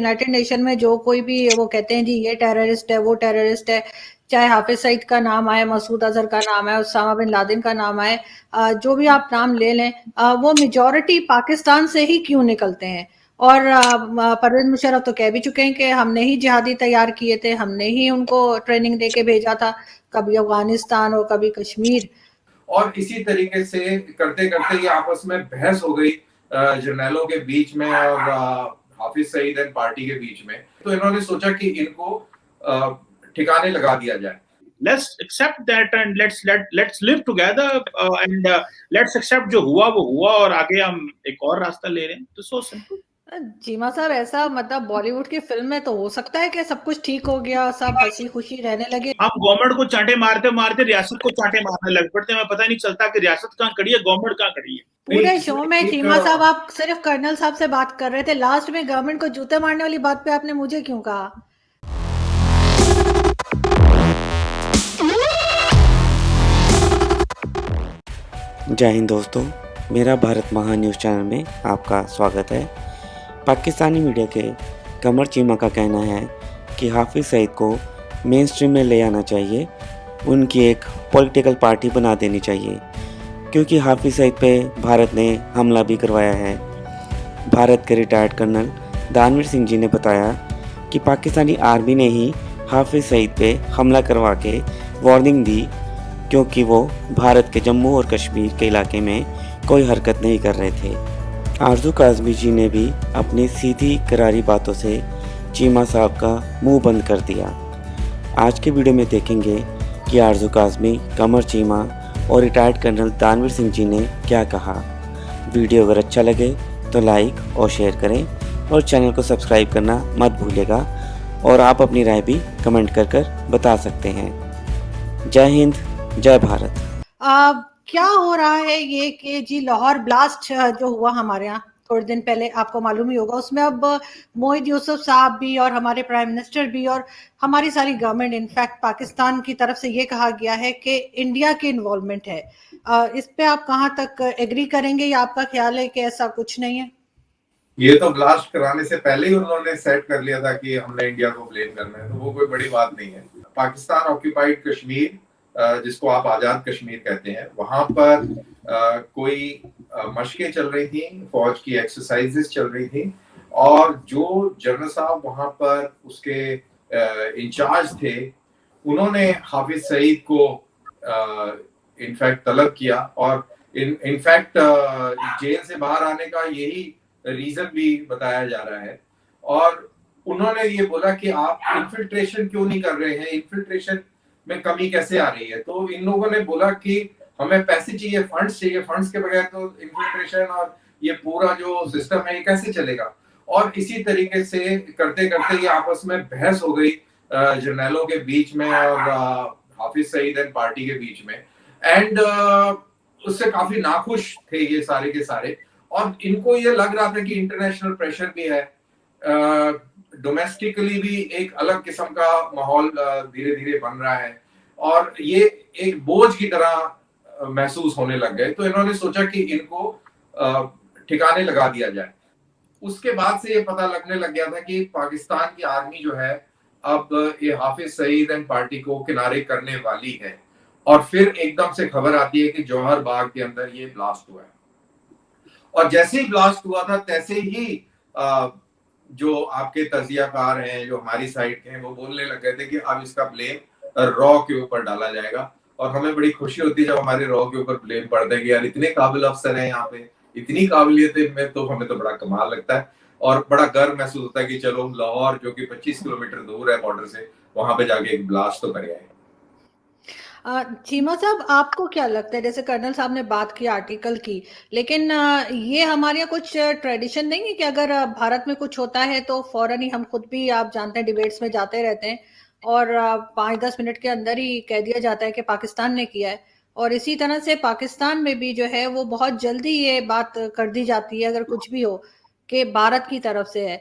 United nation में जो कोई भी वो कहते हैं जी ये टेररिस्ट है, वो टेररिस्ट है, चाहे हाफिज सईद का नाम आए, मसूद अजहर का नाम आए, उसामा बिन लादेन का नाम आए, जो भी आप नाम ले लें, वो मेजॉरिटी पाकिस्तान से ही क्यों निकलते हैं। और परवेज मुशर्रफ तो कह भी चुके हैं कि हमने ही जिहादी तैयार किए थे, हमने ही उनको ट्रेनिंग दे के भेजा था, कभी अफगानिस्तान और कभी कश्मीर। और इसी तरीके से करते करते ये आपस में बहस हो गई जर्नैलों के बीच में और हाफिज सईद एंड पार्टी के बीच में। तो इन्होंने सोचा कि इनको ठिकाने लगा दिया जाए। Let's accept that and let's live together and let's accept जो हुआ वो हुआ और आगे हम एक और रास्ता ले रहे हैं। तो so simple। चीमा साहब, ऐसा मतलब बॉलीवुड की फिल्म में तो हो सकता है कि सब कुछ ठीक हो गया, सब हंसी खुशी रहने लगे। हम गवर्नमेंट को चांटे मारते मारते रियासत को चांटे मारने लग पड़ते हैं, पता नहीं चलता कि रियासत कहाँ खड़ी है, गवर्नमेंट कहाँ खड़ी है। पूरे शो में चीमा साहब आप सिर्फ कर्नल साहब से बात कर रहे थे, लास्ट में गवर्नमेंट को जूते मारने वाली बात पे आपने मुझे क्यों कहा? जय हिंद दोस्तों, मेरा भारत महान न्यूज़ चैनल में आपका स्वागत है। पाकिस्तानी मीडिया के कमर चीमा का कहना है कि हाफिज सईद को मेन स्ट्रीम में ले आना चाहिए, उनकी एक पॉलिटिकल पार्टी बना देनी चाहिए, क्योंकि हाफिज सईद पे भारत ने हमला भी करवाया है। भारत के रिटायर्ड कर्नल दानवीर सिंह जी ने बताया कि पाकिस्तानी आर्मी ने ही हाफिज सईद पे हमला करवा के वार्निंग दी, क्योंकि वो भारत के जम्मू और कश्मीर के इलाके में कोई हरकत नहीं कर रहे थे। आरजू काज़मी जी ने भी अपनी सीधी करारी बातों से चीमा साहब का मुंह बंद कर दिया। आज के वीडियो में देखेंगे कि आरजू काज़मी, कमर चीमा और रिटायर्ड कर्नल दानवीर सिंह जी ने क्या कहा। वीडियो अगर अच्छा लगे तो लाइक और शेयर करें और चैनल को सब्सक्राइब करना मत भूलिएगा, और आप अपनी राय भी कमेंट कर बता सकते हैं। जय हिंद, जय भारत। क्या हो रहा है ये कि जी लाहौर ब्लास्ट जो हुआ हमारे यहाँ थोड़े दिन पहले, आपको मालूम ही होगा, उसमें अब मोहित यूसुफ साहब भी और हमारे प्राइम मिनिस्टर भी और हमारी सारी गवर्नमेंट, इनफैक्ट पाकिस्तान की तरफ से ये कहा गया है कि इंडिया की इन्वॉल्वमेंट है। इस पे आप कहाँ तक एग्री करेंगे या आपका ख्याल है कि ऐसा कुछ नहीं है? ये तो ब्लास्ट कराने से पहले ही उन्होंने सेट कर लिया था कि हमने इंडिया को ब्लेम करना है, तो वो कोई बड़ी बात नहीं है। पाकिस्तान ऑक्यूपाइड कश्मीर, जिसको आप आजाद कश्मीर कहते हैं, वहां पर कोई मशकें चल रही थी, फौज की एक्सरसाइजेस चल रही थी, और जो जनरल साहब वहां पर उसके इंचार्ज थे, उन्होंने हाफिज सईद को इनफैक्ट तलब किया, और इनफैक्ट जेल से बाहर आने का यही रीजन भी बताया जा रहा है। और उन्होंने ये बोला कि आप इन्फिल्ट्रेशन क्यों नहीं कर रहे हैं, इन्फिल्ट्रेशन में कमी कैसे आ रही है। तो इन लोगों ने बोला कि हमें पैसे चाहिए, फंड्स चाहिए, फंड्स के बगैर तो इन्फिल्ट्रेशन और ये पूरा जो सिस्टम है ये कैसे चलेगा। और इसी तरीके से करते करते ये आपस में बहस हो गई जर्नैलों के बीच में और हाफिज सईद एंड पार्टी के बीच में, एंड उससे काफी नाखुश थे ये सारे के सारे। और इनको ये लग रहा था कि इंटरनेशनल प्रेशर भी है, डोमेस्टिकली भी एक अलग किस्म का माहौल धीरे धीरे बन रहा है, और ये एक बोझ की तरह महसूस होने लग गए। तो इन्होंने सोचा कि इनको ठिकाने लगा दिया जाए। उसके बाद से ये पता लगने लग गया था कि पाकिस्तान की आर्मी जो है अब ये हाफिज सईद एंड पार्टी को किनारे करने वाली है। और फिर एकदम से खबर आती है कि जौहर बाग के अंदर ये ब्लास्ट हुआ है, और जैसे ही ब्लास्ट हुआ था तैसे ही जो आपके तजियाकार हैं, जो हमारी साइड के हैं, वो बोलने लग गए थे कि अब इसका ब्लेम रॉ के ऊपर डाला जाएगा। और हमें बड़ी खुशी होती है जब हमारे रॉ के ऊपर ब्लेम पड़ता है कि यार इतने काबिल अफसर हैं यहाँ पे, इतनी काबिलियत में, तो हमें तो बड़ा कमाल लगता है और बड़ा गर्व महसूस होता है कि चलो लाहौर जो कि 25 किलोमीटर दूर है बॉर्डर से, वहां पे जाके एक ब्लास्ट तो कर आए। चीमा साहब, आपको क्या लगता है, जैसे कर्नल साहब ने बात की आर्टिकल की, लेकिन ये हमारे यहाँ कुछ ट्रेडिशन नहीं है कि अगर भारत में कुछ होता है तो फौरन ही, हम खुद भी आप जानते हैं डिबेट्स में जाते रहते हैं और 5-10 मिनट के अंदर ही कह दिया जाता है कि पाकिस्तान ने किया है, और इसी तरह से पाकिस्तान में भी जो है वो बहुत जल्दी ये बात कर दी जाती है अगर कुछ भी हो कि भारत की तरफ से है।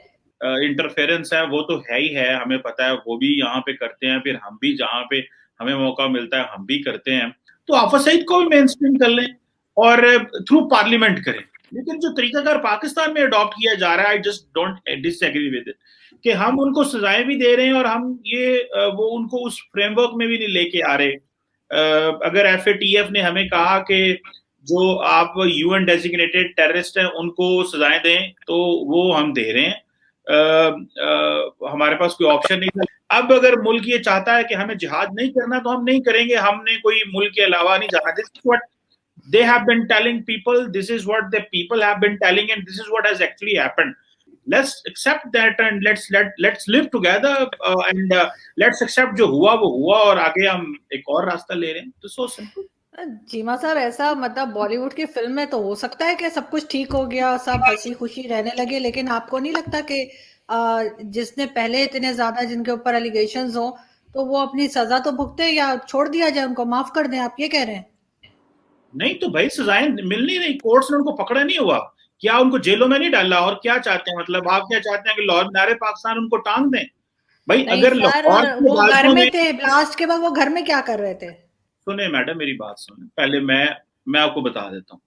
इंटरफेरेंस है वो तो है ही है, हमें पता है, वो भी यहाँ पे करते हैं, फिर हम भी जहाँ पे हमें मौका मिलता है हम भी करते हैं। तो हाफिज सईद को भी मेन स्ट्रीम कर लें और थ्रू पार्लियामेंट करें, लेकिन जो तरीकाकार पाकिस्तान में अडॉप्ट किया जा रहा है, I just don't disagree with it, कि हम उनको सजाएं भी दे रहे हैं और हम ये वो उनको उस फ्रेमवर्क में भी नहीं लेके आ रहे। अगर FATF ने हमें कहा कि जो आप UN डेजिग्नेटेड टेररिस्ट हैं उनको सजाएं दें, तो वो हम दे रहे हैं। हमारे पास कोई ऑप्शन नहीं था। अब अगर मुल्क ये चाहता है कि हमें जिहाद नहीं करना तो हम नहीं करेंगे, हमने कोई मुल्क के अलावा नहीं जाना। This is what they have been telling people, this is what the people have been telling, and this is what has actually happened. Let's accept that and let's live together, and let's accept जो हुआ वो हुआ और आगे हम एक और रास्ता ले रहे हैं। तो so simple। चीमा साहब, ऐसा मतलब बॉलीवुड की फिल्म में तो हो सकता है कि सब कुछ ठीक हो गया, सब हंसी खुशी रहने लगे, लेकिन आपको नहीं लगता कि जिसने पहले इतने ज्यादा जिनके ऊपर एलिगेशंस हो तो वो अपनी सजा तो भुगते या छोड़ दिया जाए, उनको माफ कर दें, आप ये कह रहे हैं? नहीं तो भाई सजाएं मिल नहीं रही, कोर्ट्स ने उनको पकड़ा नहीं हुआ, क्या उनको जेलों में नहीं डाला? और क्या चाहते हैं, मतलब आप क्या चाहते हैं कि लाहौर मीनार पाकिस्तान उनको टांग दें? भाई अगर लाहौर वो घर में थे, ब्लास्ट के बाद वो घर में क्या कर रहे थे? सुने मैडम, मेरी बात सुने पहले, मैं आपको बता देता हूँ।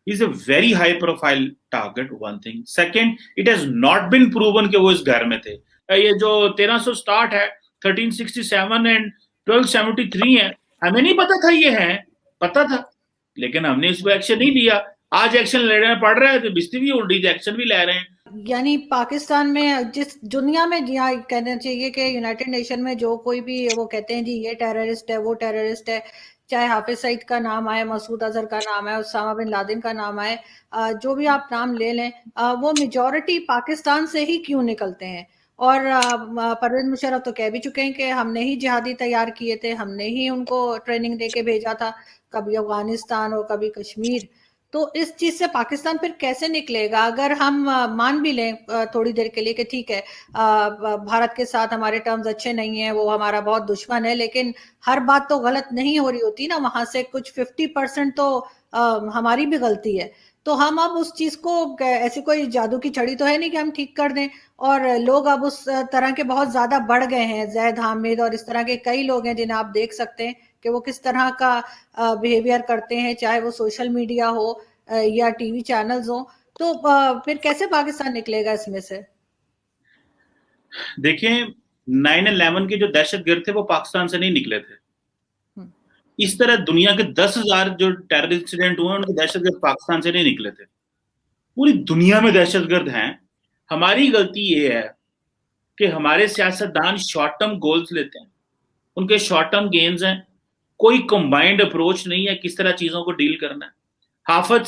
Is a very high profile target, one thing. Second, it has not been proven कि वो इस घर में थे। ये जो 1360 है, 1367 एंड 1273 है, हमें नहीं पता था ये है, पता था, लेकिन हमने इस पर एक्शन नहीं लिया। आज एक्शन लेना पड़ रहा है तो बिस्ती भी उड़ रही, एक्शन भी ले रहे हैं। यानी पाकिस्तान में, जिस दुनिया में, यहाँ कहना चाहिए कि यूनाइटेड नेशन में जो कोई भी वो कहते हैं जी ये टेररिस्ट है, वो टेररिस्ट है, चाहे हाफिज सईद का नाम आए, मसूद अजहर का नाम आए, उसामा बिन लादेन का नाम आए, जो भी आप नाम ले लें, वो मेजॉरिटी पाकिस्तान से ही क्यों निकलते हैं? और परवेज मुशर्रफ तो कह भी चुके हैं कि हमने ही जिहादी तैयार किए थे, हमने ही उनको ट्रेनिंग दे के भेजा था, कभी अफगानिस्तान और कभी कश्मीर। तो इस चीज से पाकिस्तान फिर कैसे निकलेगा? अगर हम मान भी लें थोड़ी देर के लिए कि ठीक है, भारत के साथ हमारे टर्म्स अच्छे नहीं है, वो हमारा बहुत दुश्मन है, लेकिन हर बात तो गलत नहीं हो रही होती ना, वहां से कुछ 50% तो हमारी भी गलती है। तो हम अब उस चीज को, ऐसी कोई जादू की छड़ी तो है नहीं कि हम ठीक कर दें। और लोग अब उस तरह के बहुत ज्यादा बढ़ गए हैं, जैद हामिद और इस तरह के कई लोग हैं जिन्हें आप देख सकते हैं कि वो किस तरह का बिहेवियर करते हैं, चाहे वो सोशल मीडिया हो या टीवी चैनल्स हो। तो फिर कैसे पाकिस्तान निकलेगा इसमें से? देखिए, 9/11 के जो दहशतगर्द थे वो पाकिस्तान से नहीं निकले थे। इस तरह दुनिया के 10,000 जो टेरर इंसिडेंट हुए उनके दहशतगर्द पाकिस्तान से नहीं निकले थे। पूरी दुनिया में दहशतगर्द हैं। हमारी गलती ये है कि हमारे सियासतदान शॉर्ट टर्म गोल्स लेते हैं, उनके शॉर्ट टर्म गेन्स हैं, कोई कंबाइंड अप्रोच नहीं है किस तरह चीजों को डील करना है। हाफिज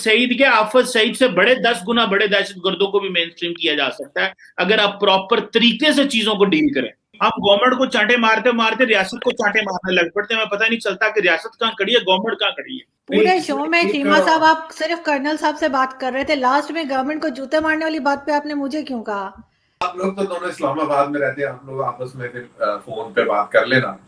सईद से बड़े 10 गुना बड़े दहशतगर्दों को भी मेन स्ट्रीम किया जा सकता है अगर आप प्रॉपर तरीके से चीजों को डील करें। हम गवर्नमेंट को चांटे मारते मारते रियासत को चांटे मारने लग पड़ते हैं, हमें पता नहीं चलता कि रियासत कहाँ खड़ी है, गवर्नमेंट कहाँ खड़ी है। पूरे शो में चीमा साहब आप सिर्फ कर्नल साहब से बात कर रहे थे, लास्ट में गवर्नमेंट को जूते मारने वाली बात पे आपने मुझे क्यों कहा? आप लोग तो दोनों इस्लामाबाद में रहते हैं, आप लोग आपस में फिर फोन पे बात कर लेना।